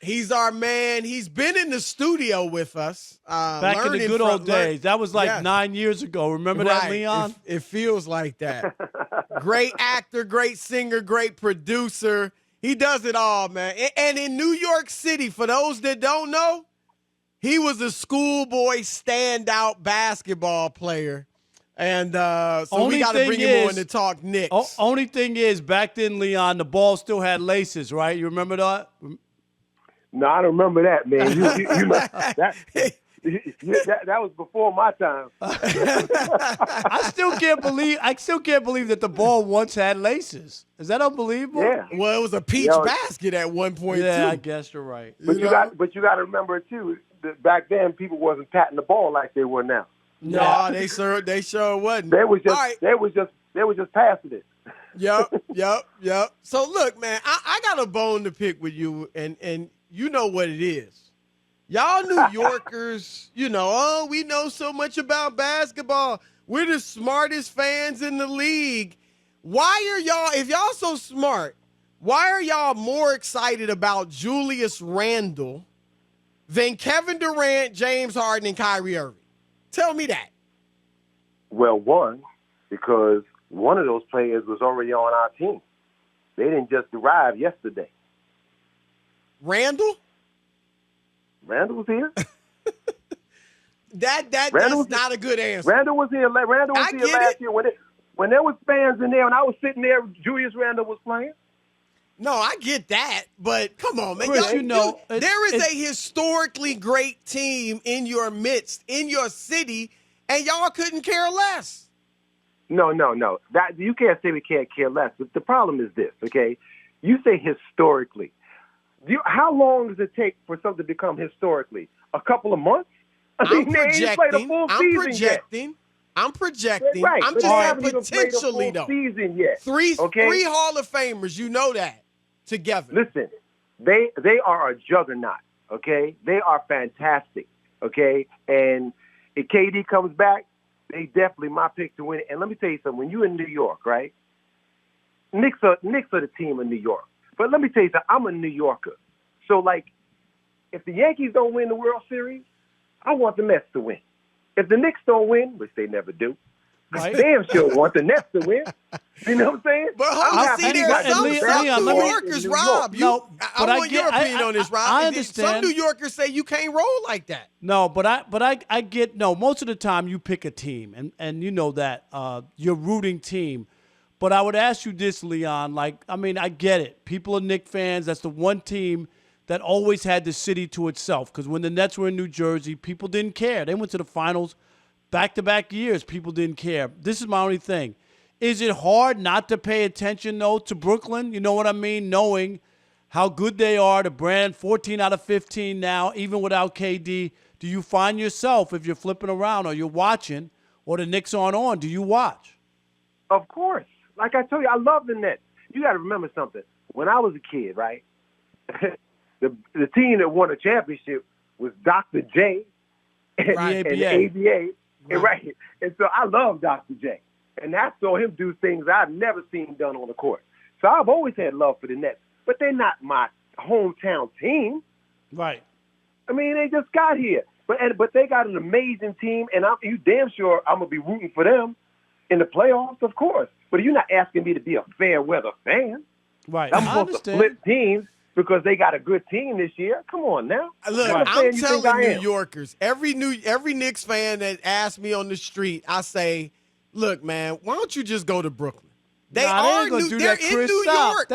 He's our man. He's been in the studio with us. Back in the good old days. That was like 9 years ago. Remember that, Leon? It feels like that. Great actor, great singer, great producer. He does it all, man. And in New York City, for those that don't know, he was a schoolboy standout basketball player. And so we got to bring him on to talk Knicks. Only thing is, back then, Leon, the ball still had laces, right? You remember that? No, I don't remember that, man. That was before my time. I still can't believe that the ball once had laces. Is that unbelievable? Yeah. Well, it was a peach basket at one point too. Yeah, I guess you're right. But you got to remember too. That back then, people wasn't patting the ball like they were now. No, they sure wasn't. They was just passing it. Yep. So look, man, I got a bone to pick with you, and you know what it is. Y'all New Yorkers, we know so much about basketball. We're the smartest fans in the league. Why are y'all, if y'all so smart, why are y'all more excited about Julius Randle than Kevin Durant, James Harden, and Kyrie Irving? Tell me that. Well, one, because one of those players was already on our team. They didn't just arrive yesterday. Randle was here. That's not a good answer. Randle was here. Last year when there was fans in there and I was sitting there. Julius Randle was playing. No, I get that, but come on, man. Chris, there is a historically great team in your midst, in your city, and y'all couldn't care less. No. That you can't say we can't care less. But the problem is this, okay? You say historically. How long does it take for something to become historically? A couple of months? I'm projecting. I'm projecting. Right, I'm just saying potentially, though. Season yet. Three Hall of Famers, you know that, together. Listen, they are a juggernaut, okay? They are fantastic, okay? And if KD comes back, they definitely my pick to win it. And let me tell you something. When you're in New York, right, Knicks are the team in New York. But let me tell you something. I'm a New Yorker. So, like, if the Yankees don't win the World Series, I want the Mets to win. If the Knicks don't win, which they never do, I damn sure want the Nets to win. You know what I'm saying? But there's some New Yorkers, Rob. I want your opinion on this, Rob. I understand. Some New Yorkers say you can't roll like that. No, but I get most of the time you pick a team, and you know that your rooting team. But I would ask you this, Leon. I get it. People are Knicks fans. That's the one team that always had the city to itself. Because when the Nets were in New Jersey, people didn't care. They went to the finals back-to-back years. People didn't care. This is my only thing. Is it hard not to pay attention, though, to Brooklyn? You know what I mean? Knowing how good they are, the brand, 14 out of 15 now, even without KD. Do you find yourself, if you're flipping around or you're watching, or the Knicks aren't on, do you watch? Of course. Like I told you, I love the Nets. You got to remember something. When I was a kid, right, the team that won a championship was Dr. J and the ABA. Right. And so I love Dr. J. And I saw him do things I've never seen done on the court. So I've always had love for the Nets. But they're not my hometown team. Right. I mean, they just got here. But they got an amazing team, and you damn sure I'm going to be rooting for them in the playoffs, of course. But you're not asking me to be a fair weather fan. Right. I'm supposed to flip teams because they got a good team this year. Come on now. Look, I'm telling New Yorkers, every Knicks fan that asks me on the street, I say, look, man, why don't you just go to Brooklyn? They're in New York.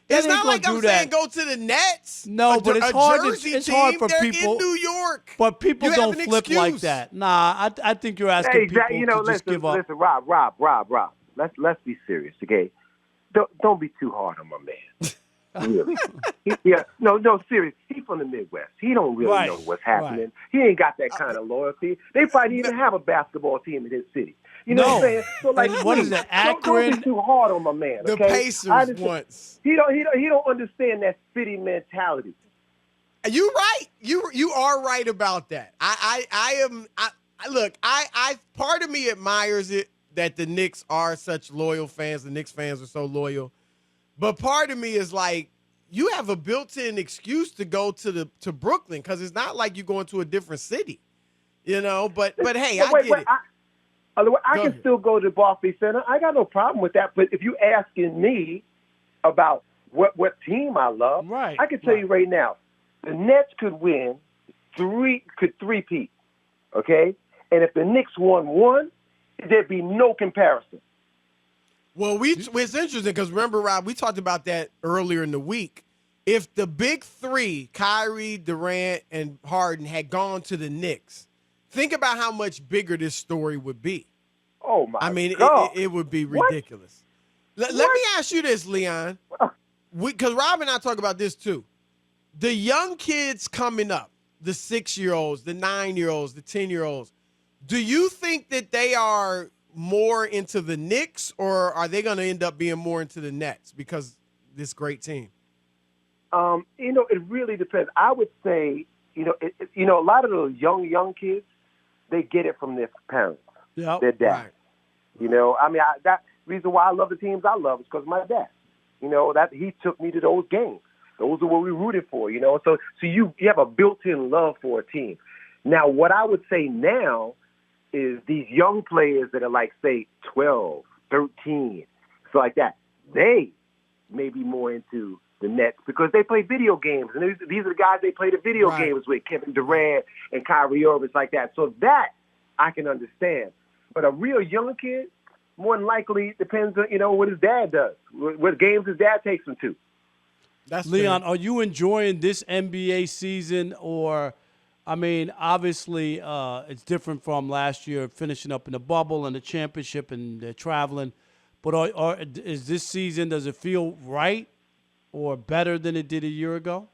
It's not like I'm saying go to the Nets. No, but it's hard. It's hard for They're people. in New York. But people don't flip like that. Nah, I think you're asking people to just give up. Listen, Rob. Let's be serious, okay? Don't be too hard on my man. Really. No, serious. He's from the Midwest. He don't really know what's happening. Right. He ain't got that kind of loyalty. They probably even have a basketball team in his city. You know what I'm saying? So what is it? Akron? Don't be too hard on my man. Okay? The Pacers once. He don't understand that city mentality. You right. You are right about that. Look, part of me admires it that the Knicks are such loyal fans. The Knicks fans are so loyal. But part of me is like, you have a built-in excuse to go to Brooklyn because it's not like you're going to a different city, you know. But hey, I get it. Otherwise, I can still go to Barclays Center. I got no problem with that. But if you asking me about what team I love, right, I can tell you right now, the Nets could win three-peat, okay? And if the Knicks won one, there'd be no comparison. Well, it's interesting because remember, Rob, we talked about that earlier in the week. If the big three, Kyrie, Durant, and Harden, had gone to the Knicks, think about how much bigger this story would be. Oh, my God. I mean, it would be ridiculous. Let me ask you this, Leon, because Rob and I talk about this too. The young kids coming up, the 6-year-olds, the 9-year-olds, the 10-year-olds, do you think that they are more into the Knicks, or are they going to end up being more into the Nets because this great team? It really depends. I would say, a lot of those young kids, they get it from their parents, their dad. Right. That reason why I love the teams I love is because of my dad. That he took me to those games. Those are what we rooted for. So you have a built-in love for a team. Now, what I would say now is these young players that are like, say, 12, 13, so like that, they may be more into the Nets because they play video games. And these are the guys they play the video games with, Kevin Durant and Kyrie Irving, like that. So that I can understand. But a real young kid, more than likely, depends on, what his dad does, what games his dad takes him to. That's Leon, are you enjoying this NBA season or – obviously it's different from last year, finishing up in the bubble and the championship and they're traveling. But is this season, does it feel right or better than it did a year ago?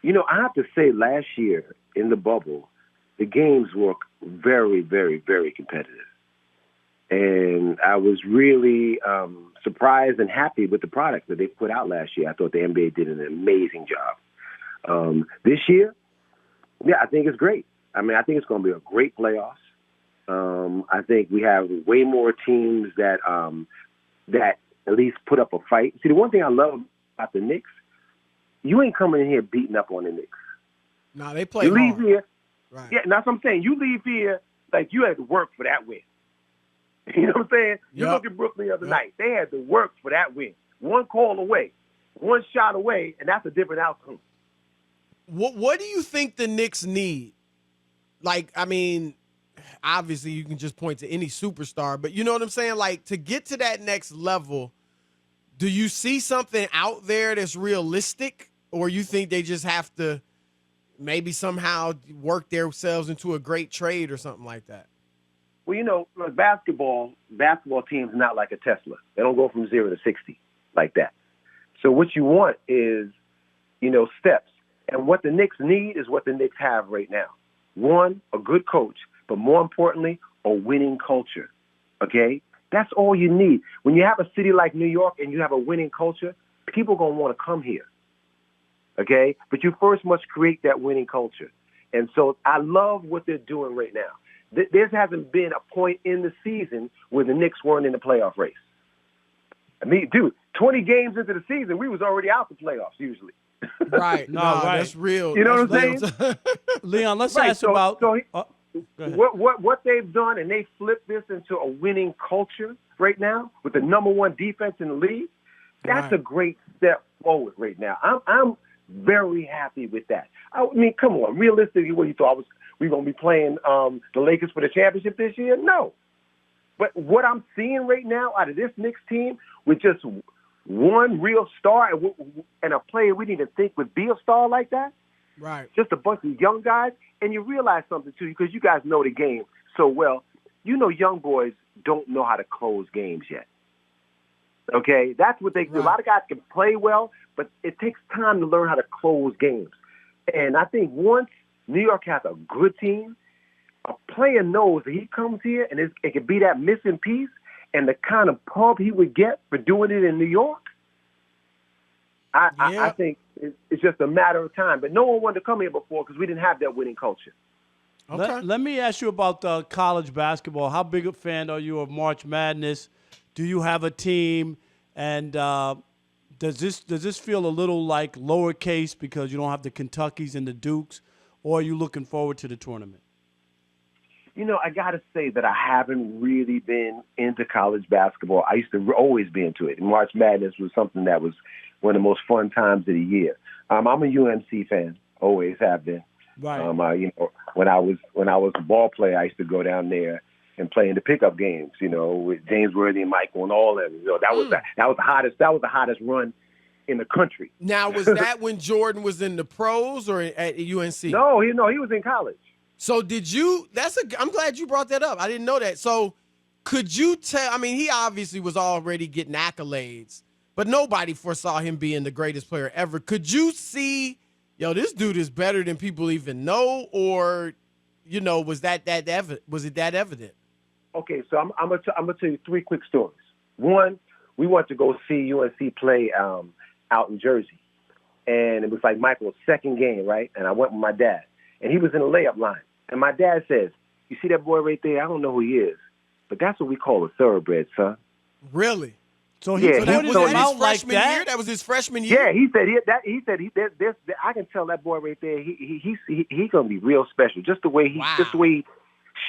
I have to say last year in the bubble, the games were very, very, very competitive. And I was really surprised and happy with the product that they put out last year. I thought the NBA did an amazing job. This year, yeah, I think it's great. I think it's going to be a great playoffs. I think we have way more teams that at least put up a fight. See, the one thing I love about the Knicks, you ain't coming in here beating up on the Knicks. No, they play hard. You leave here. Right. Yeah, that's what I'm saying. You leave here like you had to work for that win. You know what I'm saying? You look at Brooklyn the other night. They had to work for that win. One call away, one shot away, and that's a different outcome. What do you think the Knicks need? Obviously you can just point to any superstar, but you know what I'm saying? Like, to get to that next level, do you see something out there that's realistic, or you think they just have to maybe somehow work themselves into a great trade or something like that? Well, basketball teams are not like a Tesla. They don't go from 0 to 60 like that. So what you want is, steps. And what the Knicks need is what the Knicks have right now. One, a good coach, but more importantly, a winning culture, okay? That's all you need. When you have a city like New York and you have a winning culture, people are going to want to come here, okay? But you first must create that winning culture. And so I love what they're doing right now. There hasn't been a point in the season where the Knicks weren't in the playoff race. 20 games into the season, we was already out the playoffs usually. Right. Right. That's real. You know what I'm saying? Leon, let's ask about what they've done, and they flipped this into a winning culture right now with the number one defense in the league. That's a great step forward right now. I'm very happy with that. Come on. Realistically, what you thought we going to be playing the Lakers for the championship this year? No. But what I'm seeing right now out of this Knicks team with just one real star and a player we didn't even think would be a star like that. Right. Just a bunch of young guys. And you realize something, too, because you guys know the game so well. Young boys don't know how to close games yet. Okay? That's what they do. A lot of guys can play well, but it takes time to learn how to close games. And I think once New York has a good team, a player knows that he comes here and it could be that missing piece. And the kind of pub he would get for doing it in New York, I think it's just a matter of time. But no one wanted to come here before because we didn't have that winning culture. Okay. Let me ask you about college basketball. How big a fan are you of March Madness? Do you have a team? And Does this feel a little like lowercase because you don't have the Kentuckys and the Dukes, or are you looking forward to the tournament? You know, I got to say that I haven't really been into college basketball. I used to always be into it. And March Madness was something that was one of the most fun times of the year. I'm a UMC fan, always have been. Right. You know, when I was a ball player, I used to go down there and play in the pickup games. You know, with James Worthy and Michael and all of them. You know, that was the hottest run in the country. Now, was that when Jordan was in the pros or at UNC? No, he was in college. So did you? I'm glad you brought that up. I didn't know that. So could you tell? I mean, he obviously was already getting accolades, but nobody foresaw him being the greatest player ever. Could you see? Yo, this dude is better than people even know, or, you know, was it that evident? Okay, so I'm gonna tell you 3 quick stories. One, we went to go see UNC play out in Jersey, and it was like Michael's second game, right? And I went with my dad, and he was in the layup line, and my dad says, "You see that boy right there? I don't know who he is, but that's what we call a thoroughbred, son." Really? So he Yeah, pointed Was him that out his like freshman that? year? That was his freshman year? Yeah, he said I can tell that boy right there. He's gonna be real special. Just the way he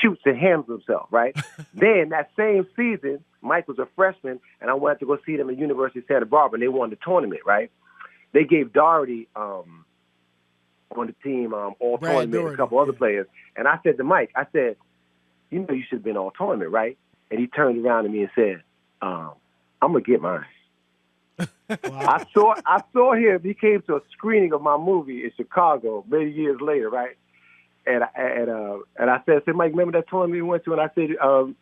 shoots and handles himself, right? Then that same season, Mike was a freshman, and I went to go see them at University of Santa Barbara, and they won the tournament, right? They gave Doherty on the team all Brad tournament, Doherty, and a couple other players. And I said to Mike, I said, "You know, you should have been all tournament, right?" And he turned around to me and said, "I'm gonna get mine." Wow. I saw him. He came to a screening of my movie in Chicago many years later, right? And I said, Mike, remember that tournament we went to? And I said, and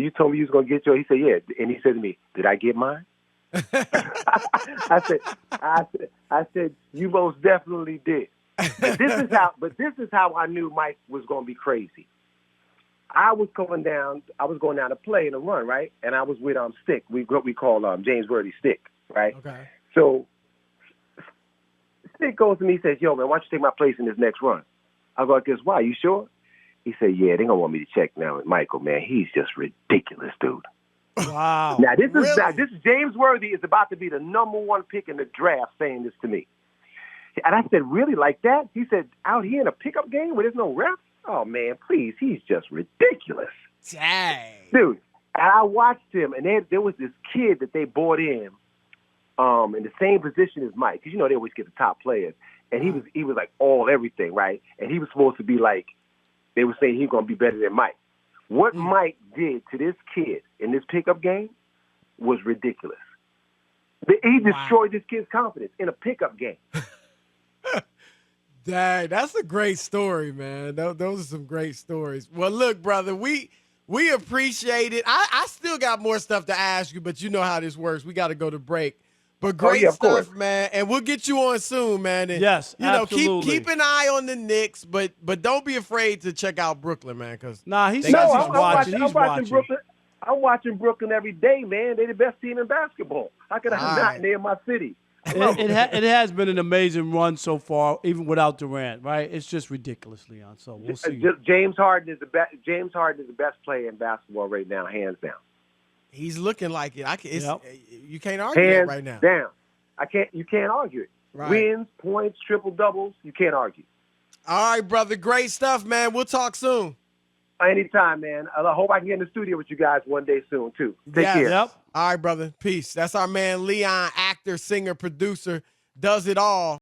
you told me you was gonna get yours. He said, yeah. And he said to me, "Did I get mine?" I said, "You most definitely did." But this is how I knew Mike was gonna be crazy. I was going down to play in a run, right? And I was with Stick. We call James Worthy Stick, right? Okay. So Stick goes to me and says, "Yo, man, why don't you take my place in this next run?" I go, "Guess why? You sure?" He said, "Yeah, they gonna want me to check now with Michael, man. He's just ridiculous, dude." Wow. Now this Really? is James Worthy is about to be the #1 pick in the draft saying this to me. And I said, "Really, like that?" He said, "Out here in a pickup game where there's no refs? Oh man, please, he's just ridiculous." Dang. Dude, and I watched him, and there was this kid that they brought in the same position as Mike, because you know they always get the top players, and he was like all everything, right? And he was supposed to be like, they were saying he's gonna be better than Mike. What Mike did to this kid in this pickup game was ridiculous. He destroyed this kid's confidence in a pickup game. Dang, that's a great story, man. Those are some great stories. Well, look, brother, we appreciate it. I still got more stuff to ask you, but you know how this works. We got to go to break. But great of stuff, course. man. And we'll get you on soon, man. And, Yes, you know, absolutely. keep an eye on the Knicks, but don't be afraid to check out Brooklyn, man. Because He's No, watching. I'm watching Brooklyn. I'm watching Brooklyn every day, man. They're the best team in basketball. How could I not name my city? It has been an amazing run so far, even without Durant, right? It's just ridiculous, Leon. So we'll see. James Harden is the best. James Harden is the best player in basketball right now, hands down. he's looking like it. You can't argue that Hands right now. down. You can't argue it. Right. Wins, points, triple doubles. You can't argue. All right, brother. Great stuff, man. We'll talk soon. Anytime, man. I hope I can get in the studio with you guys one day soon too. Take Yes. care. Yep. All right, brother. Peace. That's our man, Leon, actor, singer, producer, does it all.